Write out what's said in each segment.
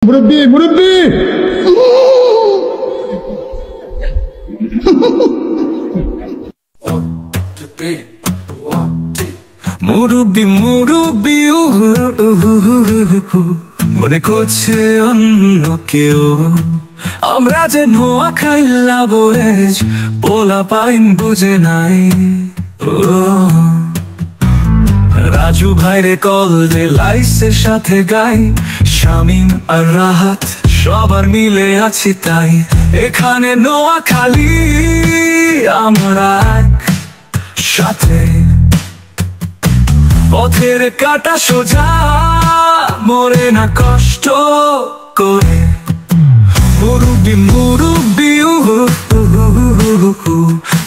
মুরব্বি মুরব্বি মুরব্বি মুরব্বি মনে করছে অন্য কেউ আমরা যে নোয়াখাইলা বয়েজ পোলা পাইন বুঝে নাই রাজু ভাইরে কল দে লাইসের সাথে গাই শামিম আর রাহাত সবার মিলে আছি তাই এখানে নোয়াখালী আমরা এক সাথে পথের কাটা সোজা মরে না কষ্ট করে মুরব্বি মুরব্বি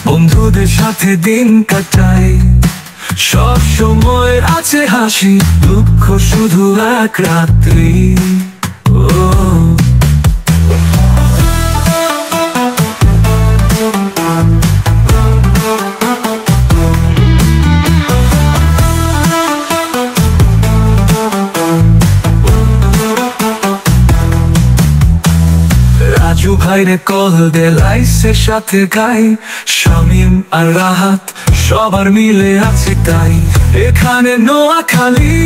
বন্ধুদের সাথে দিন কাটাই সব সময় আছে হাসি দুঃখ শুধু এক রাত্রি রাজু ভাইরে কল দে লাইসের সাথে গাই শামিম আর রাহাত সবার মিলে আছে তাই এখানে নোয়াখালী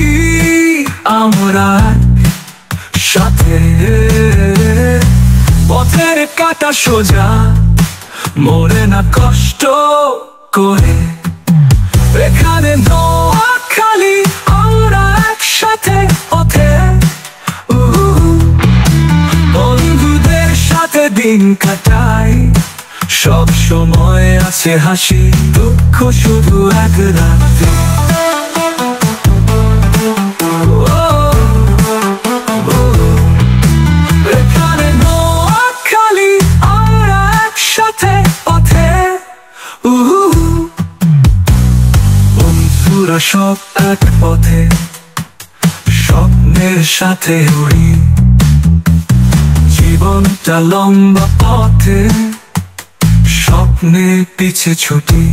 আমরা সাথে পথের কাটা সোজা মরে না কষ্ট করে এখানে নোয়াখালী আমরা একসাথে পথে বন্ধুদের সাথে দিন কাটাই সব সময় আছে হাসি দুঃখ শুধু এক রাতে এখানে নোয়াখালী আমরা একসাথে পথে বন্ধুরা সব এক পথে স্বপ্নের সাথে উড়ি জীবনটা লম্বা পথে স্বপ্নের পিছে ছুটি।